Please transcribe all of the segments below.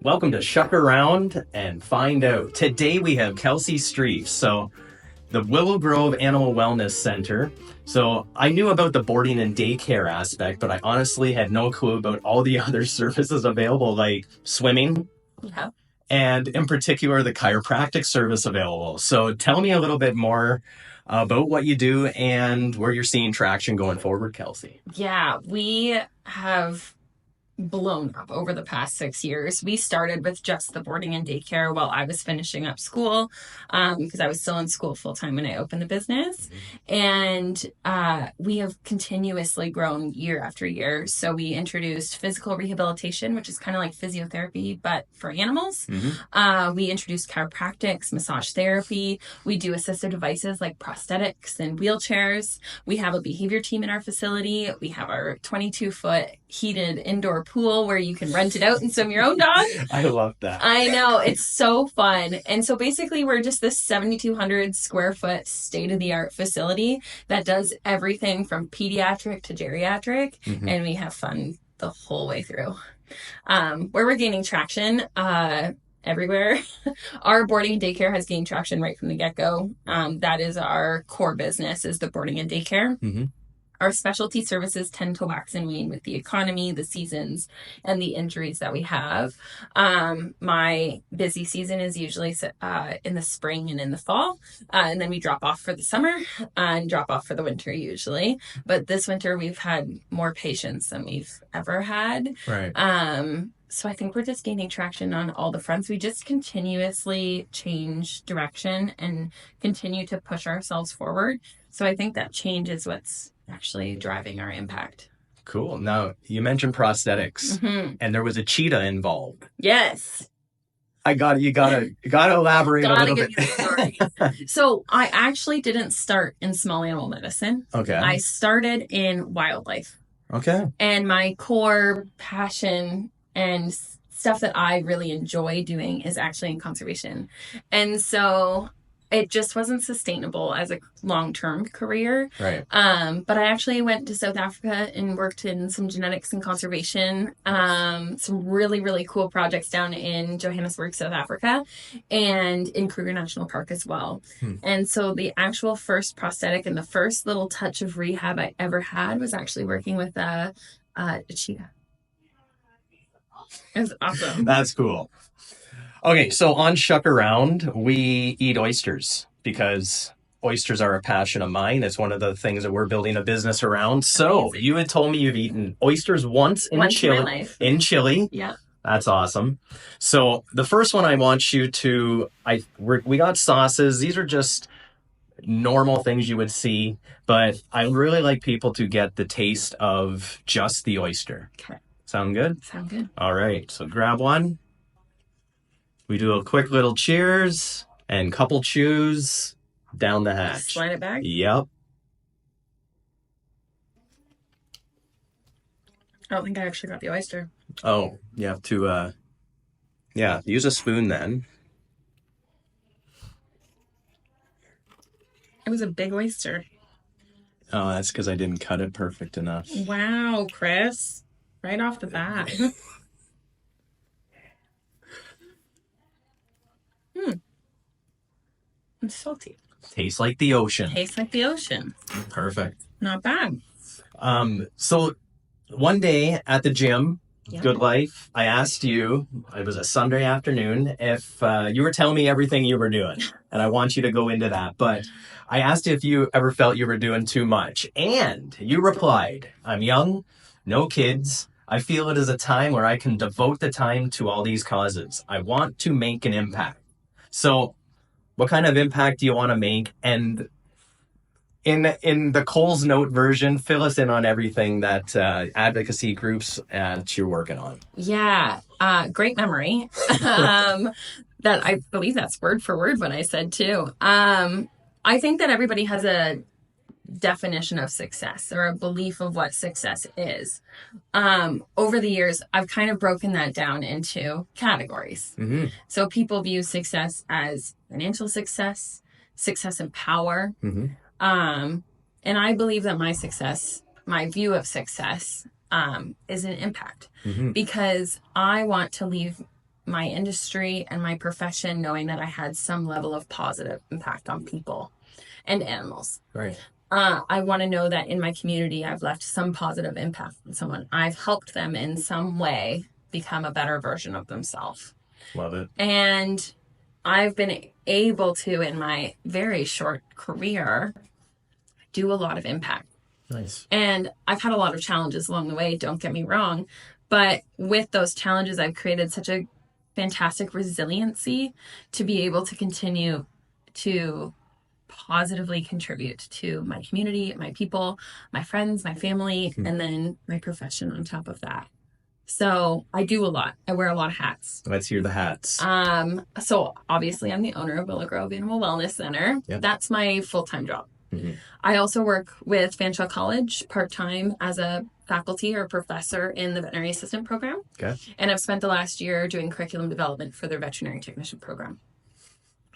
Welcome to Shuck Around and Find Out. Today we have Kelsey Streef, so the Willow Grove Animal Wellness Center. So I knew about the boarding and daycare aspect, but I honestly had no clue about all the other services available, like swimming, Yeah. and in particular the chiropractic service available. So tell me a little bit more about what you do and where you're seeing traction going forward, Kelsey. Yeah, we have blown up over the past 6 years. We started with just the boarding and daycare while I was finishing up school, because I was still in school full time when I opened the business. And we have continuously grown year after year. So we introduced physical rehabilitation, which is kind of like physiotherapy, but for animals. We introduced chiropractics, massage therapy. We do assistive devices like prosthetics and wheelchairs. We have a behavior team in our facility. We have our 22-foot heated indoor pool where you can rent it out and swim your own dog. I love that. I know, it's so fun. And so basically we're just this 7,200 square foot state-of-the-art facility that does everything from pediatric to geriatric, and we have fun the whole way through. Where we're gaining traction everywhere. Our boarding and daycare has gained traction right from the get-go. That is our core business, is the boarding and daycare. Our specialty services tend to wax and wane with the economy, the seasons, and the injuries that we have. My busy season is usually in the spring and in the fall, and then we drop off for the summer and drop off for the winter usually. But this winter we've had more patients than we've ever had. Right. So I think we're just gaining traction on all the fronts. We just continuously change direction and continue to push ourselves forward. So I think that change is what's actually driving our impact. Cool. Now, you mentioned prosthetics, and there was a cheetah involved. Yes. You gotta elaborate a little bit. So I actually didn't start in small animal medicine. Okay. I started in wildlife. Okay. And my core passion and stuff that I really enjoy doing is actually in conservation. And so it just wasn't sustainable as a long-term career. Right. But I actually went to South Africa and worked in some genetics and conservation, some really, really cool projects down in Johannesburg, South Africa, and in Kruger National Park as well. And so the actual first prosthetic and the first little touch of rehab I ever had was actually working with a cheetah. It was awesome. That's cool. Okay, so on Shuck Around, we eat oysters because oysters are a passion of mine. It's one of the things that we're building a business around. So Amazing. you had told me you've eaten oysters once in In my Chile. life. In Chile. Yeah. That's awesome. So the first one I want you to, we got sauces. These are just normal things you would see, but I really like people to get the taste of just the oyster. Okay. Sound good? Sound good. All right, so grab one. We do a quick little cheers and couple chews down the hatch. Slide it back. Yep. I don't think I actually got the oyster. Oh, you have to, use a spoon then. It was a big oyster. Oh, that's because I didn't cut it perfect enough. Wow, Chris. Right off the bat. It's salty. Tastes like the ocean. Tastes like the ocean. Perfect. Not bad. So one day at the gym, Yep. Good Life, I asked you, it was a Sunday afternoon, if you were telling me everything you were doing, and I want you to go into that, but I asked you if you ever felt you were doing too much, and you replied, I'm young, no kids, I feel it is a time where I can devote the time to all these causes. I want to make an impact. So what kind of impact do you want to make? And in the Coles Note version, fill us in on everything that advocacy groups that you're working on. Yeah. Great memory. That I believe that's word for word what I said too. I think that everybody has a definition of success or a belief of what success is. Over the years, I've kind of broken that down into categories. So people view success as financial success, success in power. And I believe that my view of success is an impact, because I want to leave my industry and my profession knowing that I had some level of positive impact on people and animals. Right. I want to know that in my community, I've left some positive impact on someone. I've helped them in some way become a better version of themselves. Love it. And I've been able to, in my very short career, do a lot of impact. Nice. And I've had a lot of challenges along the way, don't get me wrong. But with those challenges, I've created such a fantastic resiliency to be able to continue to positively contribute to my community, my people, my friends, my family, and then my profession on top of that. So I do a lot. I wear a lot of hats. Let's hear the hats. So obviously I'm the owner of Willow Grove Animal Wellness Center. Yep. That's my full-time job. Mm-hmm. I also work with Fanshawe College part-time as a faculty or professor in the veterinary assistant program. Okay. And I've spent the last year doing curriculum development for their veterinary technician program.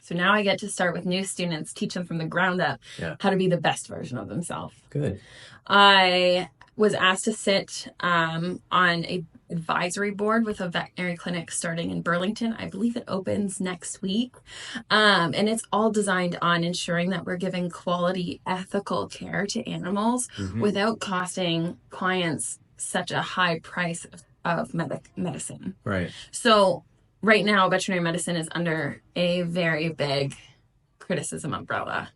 So now I get to start with new students, teach them from the ground up how to be the best version of themselves. Good. I was asked to sit on a advisory board with a veterinary clinic starting in Burlington. I believe it opens next week. And it's all designed on ensuring that we're giving quality, ethical care to animals without costing clients such a high price of medicine. Right. So right now, veterinary medicine is under a very big criticism umbrella.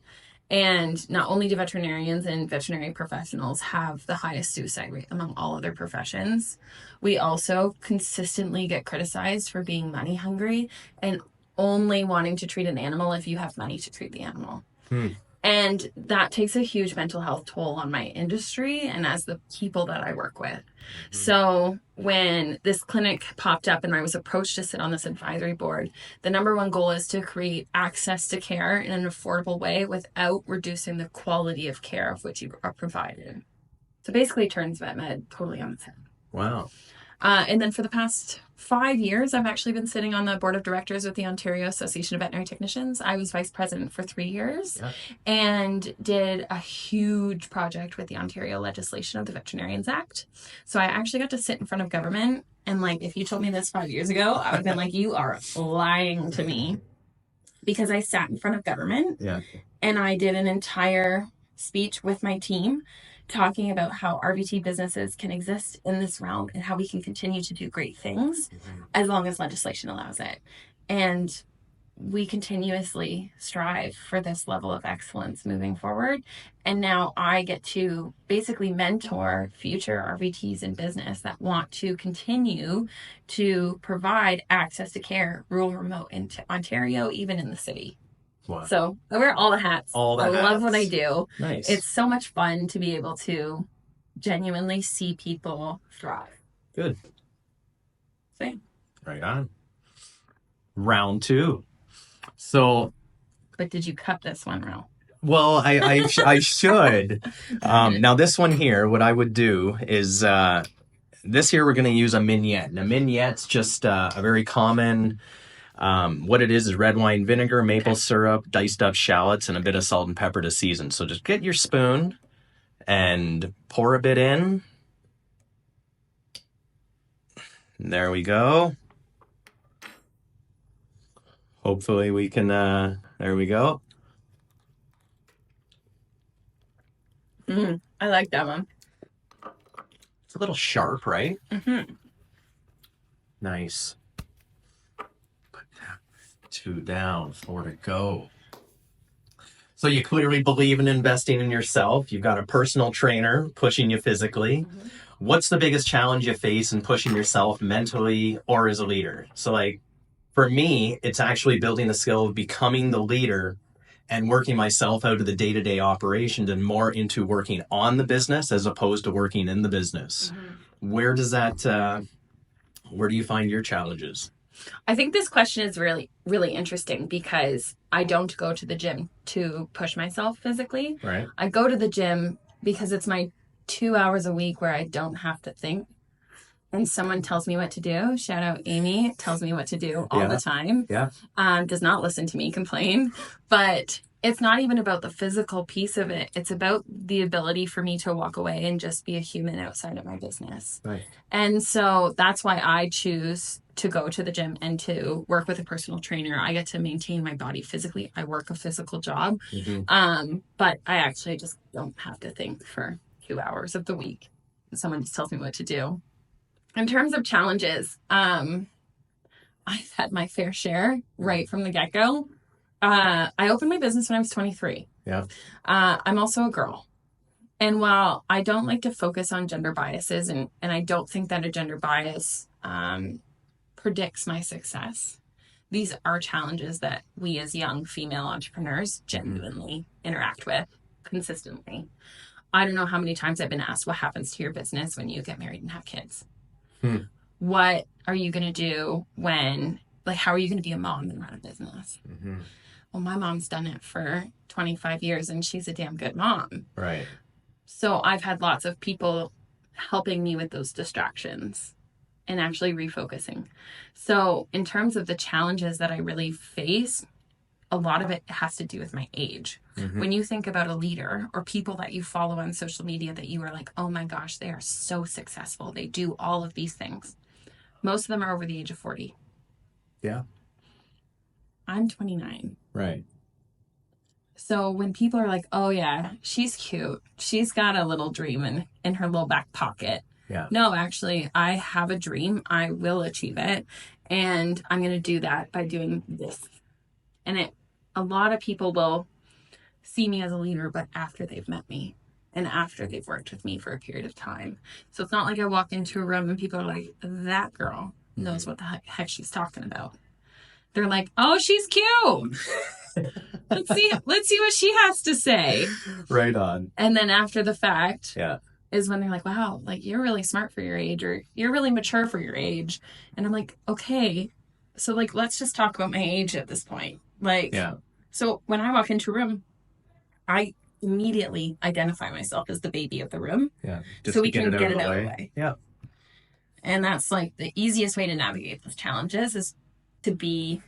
And not only do veterinarians and veterinary professionals have the highest suicide rate among all other professions, we also consistently get criticized for being money hungry and only wanting to treat an animal if you have money to treat the animal. And that takes a huge mental health toll on my industry and as the people that I work with. So when this clinic popped up and I was approached to sit on this advisory board, the number one goal is to create access to care in an affordable way without reducing the quality of care of which you are provided. So basically it turns vet med totally on its head. Wow. And then for the past 5 years, I've actually been sitting on the board of directors with the Ontario Association of Veterinary Technicians. I was vice president for 3 years and did a huge project with the Ontario legislation of the Veterinarians Act. So I actually got to sit in front of government. And like, if you told me this 5 years ago, I would have been like, you are lying to me. Because I sat in front of government and I did an entire speech with my team talking about how RVT businesses can exist in this realm and how we can continue to do great things as long as legislation allows it. And we continuously strive for this level of excellence moving forward. And now I get to basically mentor future RVTs in business that want to continue to provide access to care, rural, remote, in Ontario, even in the city. Wow. So I wear all the hats. I love what I do. Nice. It's so much fun to be able to genuinely see people thrive. Good. Same. Right on. Round 2. So. But did you cut this one, Ro? Well, I should. Now this one here, what I would do is this here we're going to use a mignette. And a mignette's just a very common. What it is red wine vinegar, maple syrup, diced up shallots, and a bit of salt and pepper to season. So just get your spoon and pour a bit in. And there we go. Hopefully we can, there we go. I like that one. It's a little sharp, right? Mm-hmm. Nice. 2 down, 4 to go. So you clearly believe in investing in yourself. You've got a personal trainer pushing you physically. What's the biggest challenge you face in pushing yourself mentally or as a leader? So like for me, it's actually building the skill of becoming the leader and working myself out of the day-to-day operations and more into working on the business as opposed to working in the business. Where does that, where do you find your challenges? I think this question is really, really interesting because I don't go to the gym to push myself physically. Right. I go to the gym because it's my 2 hours a week where I don't have to think. And someone tells me what to do. Shout out Amy, tells me what to do all the time. Does not listen to me complain. But it's not even about the physical piece of it. It's about the ability for me to walk away and just be a human outside of my business. Right. And so that's why I choose to go to the gym and to work with a personal trainer. I get to maintain my body physically. I work a physical job. But I actually just don't have to think for 2 hours of the week. Someone just tells me what to do. In terms of challenges, I've had my fair share right from the get-go. I opened my business when I was 23. Yeah. I'm also a girl. And while I don't like to focus on gender biases, and I don't think that a gender bias predicts my success, these are challenges that we as young female entrepreneurs genuinely interact with consistently. I don't know how many times I've been asked, what happens to your business when you get married and have kids? What are you going to do when, like, how are you going to be a mom and run a business? Well, my mom's done it for 25 years and she's a damn good mom. Right. So I've had lots of people helping me with those distractions and actually refocusing. So in terms of the challenges that I really face, a lot of it has to do with my age. When you think about a leader or people that you follow on social media that you are like, oh my gosh, they are so successful. They do all of these things. Most of them are over the age of 40. Yeah. I'm 29. Right. So when people are like, oh yeah, she's cute. She's got a little dream in her little back pocket. Yeah. No, actually, I have a dream. I will achieve it. And I'm going to do that by doing this. And a lot of people will see me as a leader, but after they've met me and after they've worked with me for a period of time. So it's not like I walk into a room and people are like, that girl knows what the heck she's talking about. They're like, oh, she's cute. Let's see what she has to say. Right on. And then after the fact is when they're like, wow, like you're really smart for your age, or you're really mature for your age. And I'm like, okay, so like, let's just talk about my age at this point. Like, so when I walk into a room, I immediately identify myself as the baby of the room. Yeah. So we can get it out of the way. Yeah. And that's like the easiest way to navigate those challenges is to be,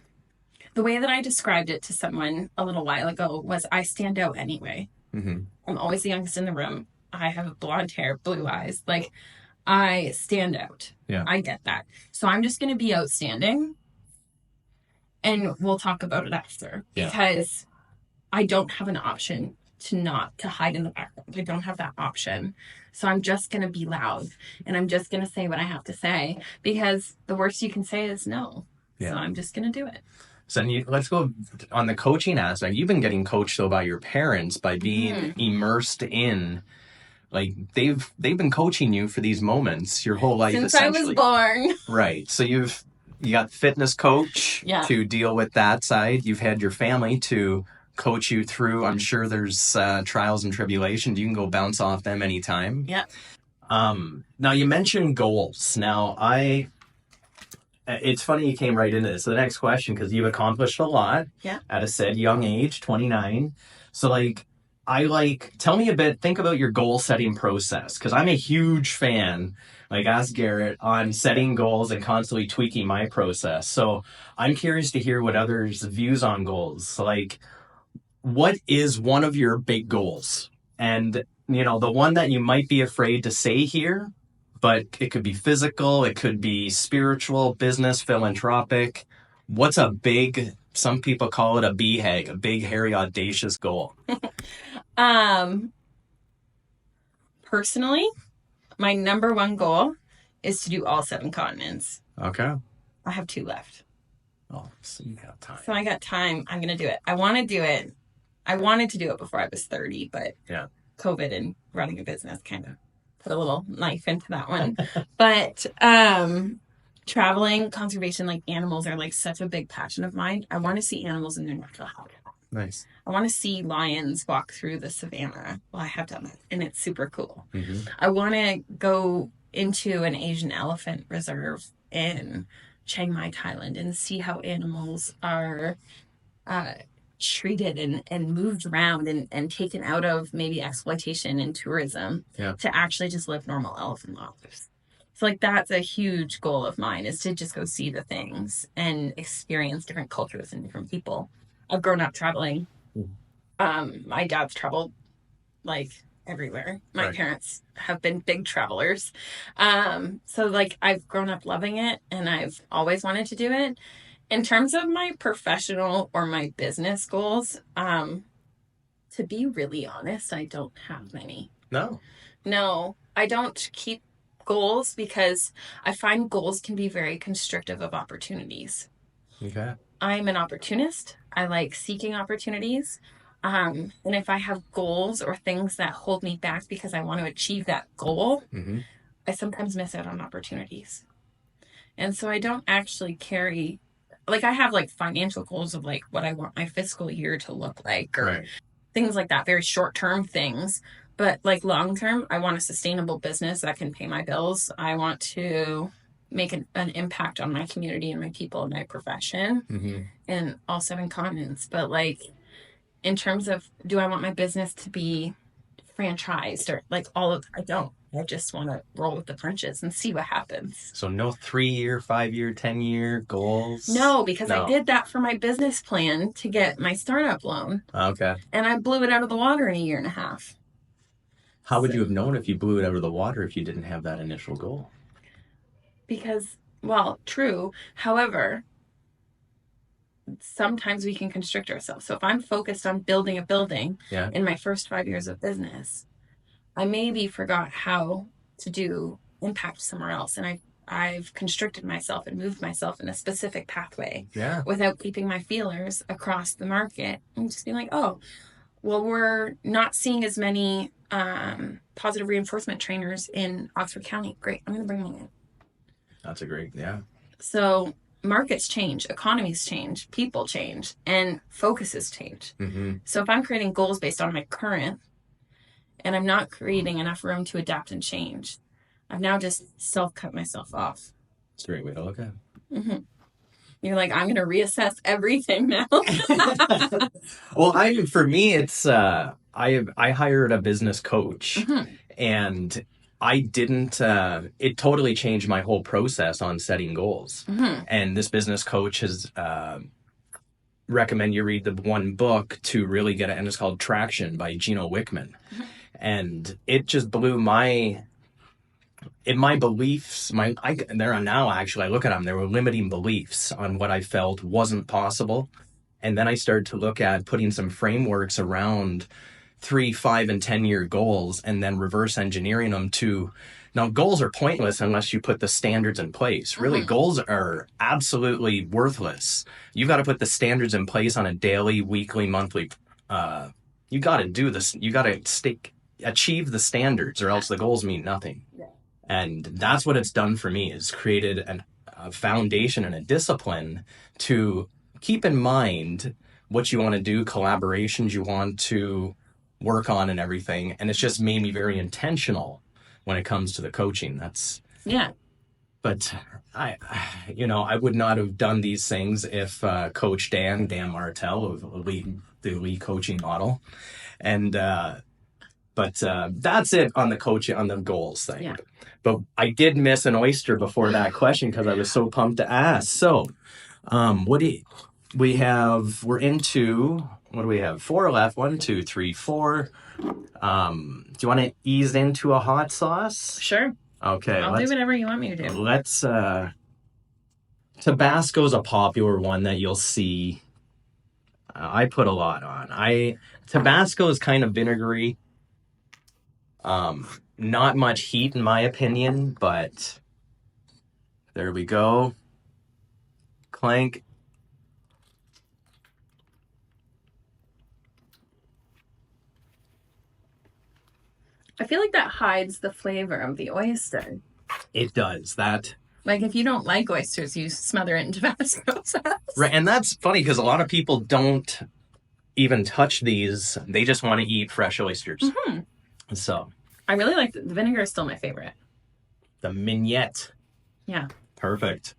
the way that I described it to someone a little while ago was I stand out anyway. I'm always the youngest in the room. I have blonde hair, blue eyes. Like, I stand out. Yeah. I get that. So I'm just going to be outstanding. And we'll talk about it after. Yeah. Because I don't have an option to hide in the background. I don't have that option. So I'm just going to be loud. And I'm just going to say what I have to say. Because the worst you can say is no. Yeah. So I'm just going to do it. So let's go on the coaching aspect. You've been getting coached though by your parents by being immersed in, like they've been coaching you for these moments your whole life since I was born. Right. So you got fitness coach to deal with that side. You've had your family to coach you through. I'm sure there's trials and tribulations. You can go bounce off them anytime. Yeah. Now you mentioned goals. Now it's funny you came right into this. So the next question, because you've accomplished a lot at a said young age, 29. So tell me a bit, think about your goal setting process, because I'm a huge fan, like ask Garrett, on setting goals and constantly tweaking my process. So I'm curious to hear what others' views on goals. Like, what is one of your big goals? And, the one that you might be afraid to say here, but it could be physical, it could be spiritual, business, philanthropic. What's some people call it a BHAG, a big, hairy, audacious goal? Personally, my number one goal is to do all 7 continents. Okay. I have 2 left. Oh, so you got time. So I got time. I'm going to do it. I want to do it. I wanted to do it before I was 30, but COVID and running a business kind of put a little knife into that one. But traveling, conservation, like animals are like such a big passion of mine. I want to see animals in their natural habitat. Nice. I want to see lions walk through the savannah. Well, I have done that, and it's super cool. I want to go into an Asian elephant reserve in Chiang Mai, Thailand, and see how animals are treated and moved around and taken out of maybe exploitation and tourism to actually just live normal elephant lives. So like that's a huge goal of mine, is to just go see the things and experience different cultures and different people. I've grown up traveling. My dad's traveled like everywhere. My Right. parents have been big travelers. So like I've grown up loving it and I've always wanted to do it. In terms of my professional or my business goals, to be really honest, I don't have many. No. No, I don't keep goals because I find goals can be very constrictive of opportunities. Okay. I'm an opportunist. I like seeking opportunities. And if I have goals or things that hold me back because I want to achieve that goal, Mm-hmm. I sometimes miss out on opportunities. And so I don't actually carry, like, I have like financial goals of like what I want my fiscal year to look like or Right. things like that, very short term things. But like long term, I want a sustainable business that can pay my bills. I want to make an impact on my community and my people and my profession Mm-hmm. in all 7 continents. But like in terms of do I want my business to be franchised or like all of, I don't. I just want to roll with the punches and see what happens. So no 3-year, 5-year, 10-year goals? No, because I No. did that for my business plan to get my startup loan Okay. and I blew it out of the water in a year and a half. How would you have known if you blew it out of the water if you didn't have that initial goal? Because, well, true. However, sometimes we can constrict ourselves. So if I'm focused on building a building Yeah. in my first 5 years of business, I maybe forgot how to do impact somewhere else. And I've constricted myself and moved myself in a specific pathway Yeah. without keeping my feelers across the market and just being like, oh, well, we're not seeing as many positive reinforcement trainers in Oxford County. Great. I'm going to bring one in. That's a great, yeah. So markets change, economies change, people change, and focuses change. Mm-hmm. So if I'm creating goals based on my current and I'm not creating enough room to adapt and change, I've now just self-cut myself off. It's a great way to look at it. Mm-hmm. You're like, I'm going to reassess everything now. Well, for me, it's I hired a business coach, Mm-hmm. and I didn't. It totally changed my whole process on setting goals. Mm-hmm. And this business coach has recommend you read the one book to really get it, and it's called Traction by Gino Wickman, and it just blew my beliefs. There are now actually I look at them. There were limiting beliefs on what I felt wasn't possible. And then I started to look at putting some frameworks around 3, 5, and 10-year goals and then reverse engineering them to, now goals are pointless unless you put the standards in place. Really, Mhm. goals are absolutely worthless. You've got to put the standards in place on a daily, weekly, monthly. You got to do this. You got to achieve the standards or else the goals mean nothing. Yeah. And that's what it's done for me, is created a foundation and a discipline to keep in mind what you want to do, collaborations you want to work on and everything. And it's just made me very intentional when it comes to the coaching. Yeah. But I would not have done these things if Coach Dan Martell of the Elite Coaching Model. And, but that's it on the coaching, on the goals thing. Yeah. But I did miss an oyster before that question because I was so pumped to ask. So, what do we have? We're into, what do we have? 4 left. 1, 2, 3, 4. Do you want to ease into a hot sauce? Sure. Okay. I'll do whatever you want me to do. Let's, Tabasco's a popular one that you'll see. I put a lot on. Tabasco is kind of vinegary. Not much heat in my opinion, but there we go. Clank. I feel like that hides the flavor of the oyster. It does that. Like if you don't like oysters, you smother it in Tabasco sauce. Right, and that's funny because a lot of people don't even touch these. They just want to eat fresh oysters. Mm-hmm. So I really like the vinegar is still my favorite. the mignette. Yeah. Perfect.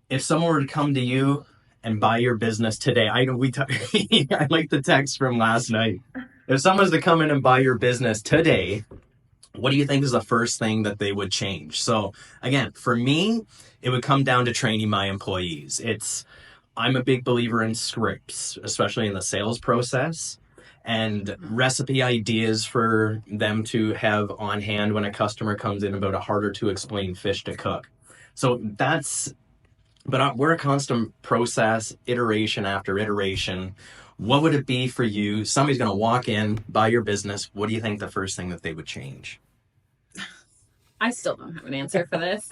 If someone were to come to you and buy your business today, I like the text from last night. If someone was to come in and buy your business today, what do you think is the first thing that they would change? So again, for me, it would come down to training my employees. I'm a big believer in scripts, especially in the sales process. and recipe ideas for them to have on hand when a customer comes in about a harder to explain fish to cook. So we're a constant process, iteration after iteration. What would it be for you? Somebody's going to walk in, buy your business. What do you think the first thing that they would change? I still don't have an answer for this.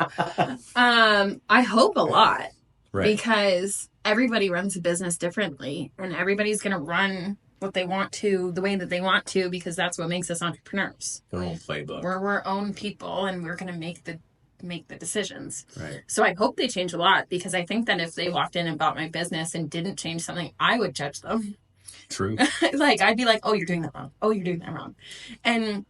I hope a lot. Right. Because everybody runs a business differently, and everybody's going to run what they want to the way that they want to, because that's what makes us entrepreneurs. Their own playbook. We're our own people, and we're going to make the decisions. Right. So I hope they change a lot, because I think that if they walked in and bought my business and didn't change something, I would judge them. True. Like, I'd be like, oh, you're doing that wrong. Oh, you're doing that wrong. And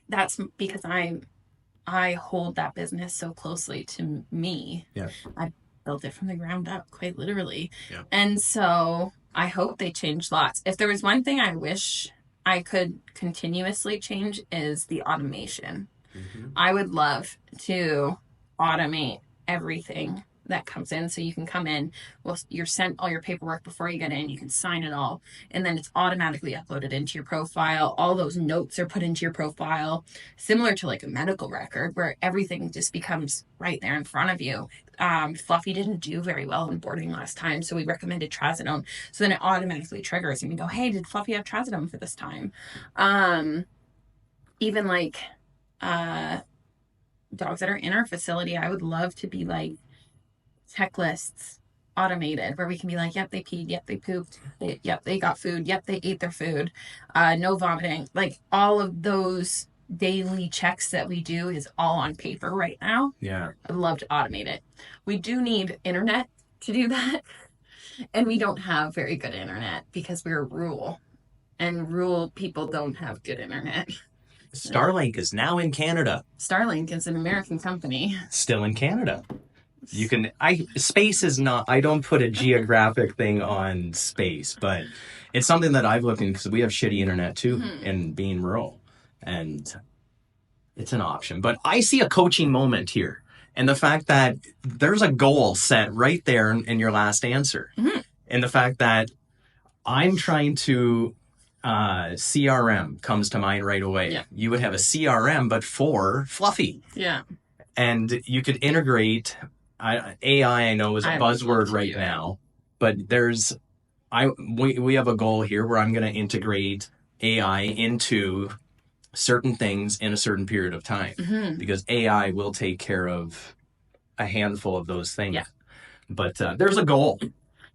that's because I hold that business so closely to me. Yeah. I built it from the ground up, quite literally. Yeah. And so I hope they change lots. If there was one thing I wish I could continuously change, is the automation. Mm-hmm. I would love to automate everything that comes in, so you can come in, well, you're sent all your paperwork before you get in, you can sign it all, and then it's automatically uploaded into your profile. All those notes are put into your profile, similar to like a medical record, where everything just becomes right there in front of you. Fluffy didn't do very well in boarding last time, so we recommended trazodone. So then it automatically triggers, and we go, hey, did Fluffy have trazodone for this time? Even like dogs that are in our facility, I would love to be like checklists automated, where we can be like, yep, they peed, yep, they pooped, yep, they got food, yep, they ate their food, no vomiting. Like, all of those daily checks that we do is all on paper right now. Yeah. I'd love to automate it. We do need internet to do that, and we don't have very good internet because we're rural, and rural people don't have good internet. Starlink is now in Canada. Starlink is an American company. Still in Canada. Space is not, I don't put a geographic thing on space, but it's something that I've looked in, because we have shitty internet too, in being rural, and it's an option. But I see a coaching moment here, and the fact that there's a goal set right there in your last answer, and the fact that I'm trying to, CRM comes to mind right away. Yeah. You would have a CRM, but for Fluffy. Yeah. And you could integrate AI. I know is a buzzword right now, but we have a goal here where I'm going to integrate AI into certain things in a certain period of time, because AI will take care of a handful of those things. Yeah. But there's a goal.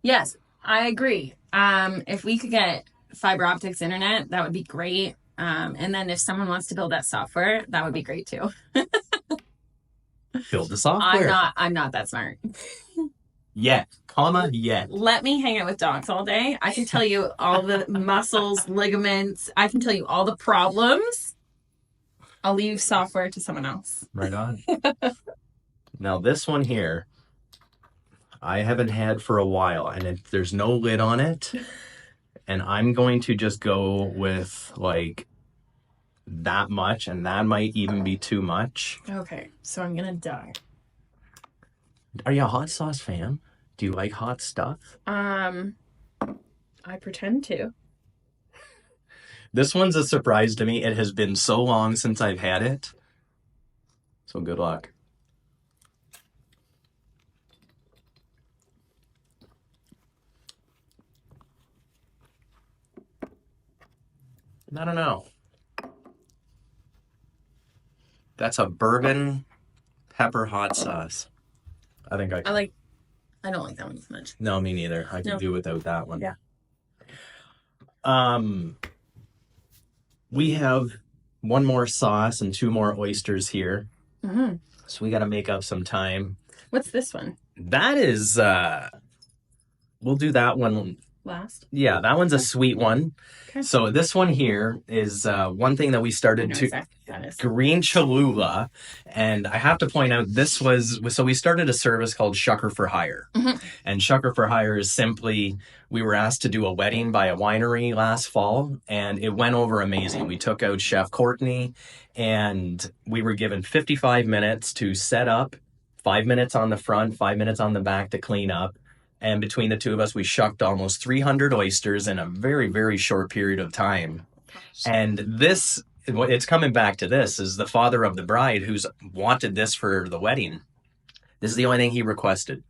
Yes, I agree. If we could get fiber optics internet, that would be great. And then if someone wants to build that software, that would be great too. Build the software. I'm not that smart. Yet. Let me hang out with dogs all day. I can tell you all the muscles, ligaments. I can tell you all the problems. I'll leave software to someone else. Right on. Now this one here, I haven't had for a while, and there's no lid on it. And I'm going to just go with like that much, and that might even be too much. Okay, so I'm gonna die. Are you a hot sauce fan? Do you like hot stuff? I pretend to. This one's a surprise to me. It has been so long since I've had it. So good luck. I don't know. That's a bourbon pepper hot sauce. I don't like that one as much. No, me neither. I can do without that one. Yeah. We have one more sauce and 2 more oysters here. Mm-hmm. So we got to make up some time. What's this one? That is, we'll do that one last. Yeah, that one's a sweet one. Okay. So this one here is one thing that we started to green Cholula, and I have to point out we started a service called Shucker for Hire, and Shucker for Hire is simply we were asked to do a wedding by a winery last fall, and it went over amazing. We took out Chef Courtney, and we were given 55 minutes to set up, 5 minutes on the front, 5 minutes on the back to clean up. And between the two of us, we shucked almost 300 oysters in a very, very short period of time. And this, it's coming back to this, is the father of the bride who's wanted this for the wedding. This is the only thing he requested,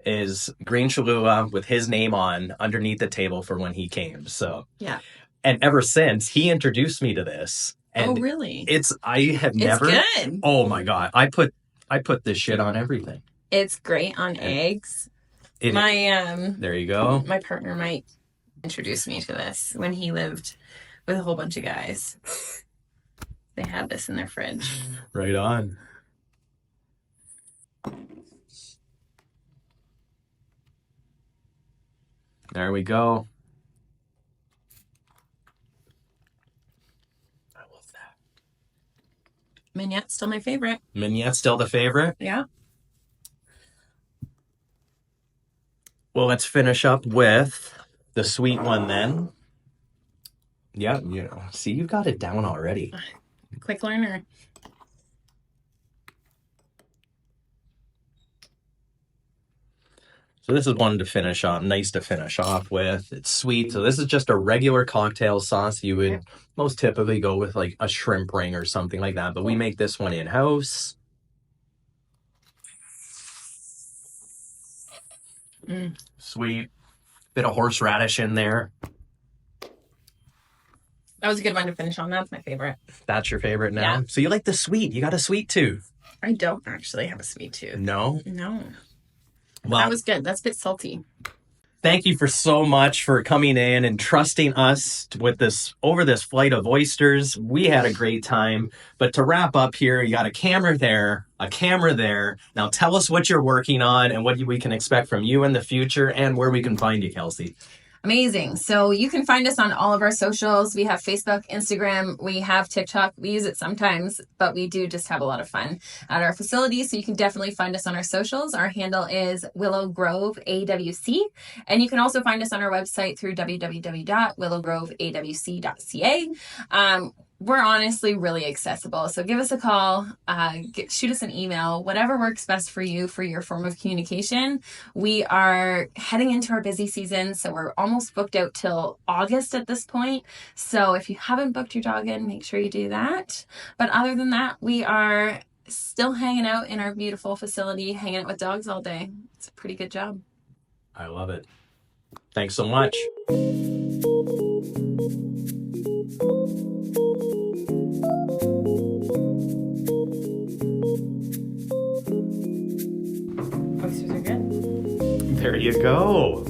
is green Cholula with his name on underneath the table for when he came. So, Yeah. And ever since, he introduced me to this. And really? I have never. It's good. Oh my God. I put this shit on everything. It's great on eggs. There you go. My partner might introduce me to this when he lived with a whole bunch of guys. They had this in their fridge. Right on. There we go. I love that. Mignotte's still my favorite. Mignotte's still the favorite? Yeah. Well, let's finish up with the sweet one then. Yeah, see, you've got it down already. Quick learner. So this is one to finish off, nice to finish off with. It's sweet. So this is just a regular cocktail sauce. You would most typically go with like a shrimp ring or something like that. But we make this one in-house. Sweet. Bit of horseradish in there. That was a good one to finish on. That's my favorite. That's your favorite now? Yeah. So you like the sweet. You got a sweet tooth. I don't actually have a sweet tooth. No? No. Well, that was good. That's a bit salty. Thank you for so much for coming in and trusting us with this over this flight of oysters. We had a great time. But to wrap up here, you got a camera there, a camera there. Now tell us what you're working on and what we can expect from you in the future and where we can find you, Kelsey. Amazing. So you can find us on all of our socials. We have Facebook, Instagram, we have TikTok. We use it sometimes, but we do just have a lot of fun at our facility. So you can definitely find us on our socials. Our handle is Willow Grove AWC. And you can also find us on our website through www.willowgroveawc.ca. We're honestly really accessible. So give us a call, shoot us an email, whatever works best for you for your form of communication. We are heading into our busy season, so we're almost booked out till August at this point. So if you haven't booked your dog in, make sure you do that. But other than that, we are still hanging out in our beautiful facility, hanging out with dogs all day. It's a pretty good job. I love it. Thanks so much. Oysters are good. There you go.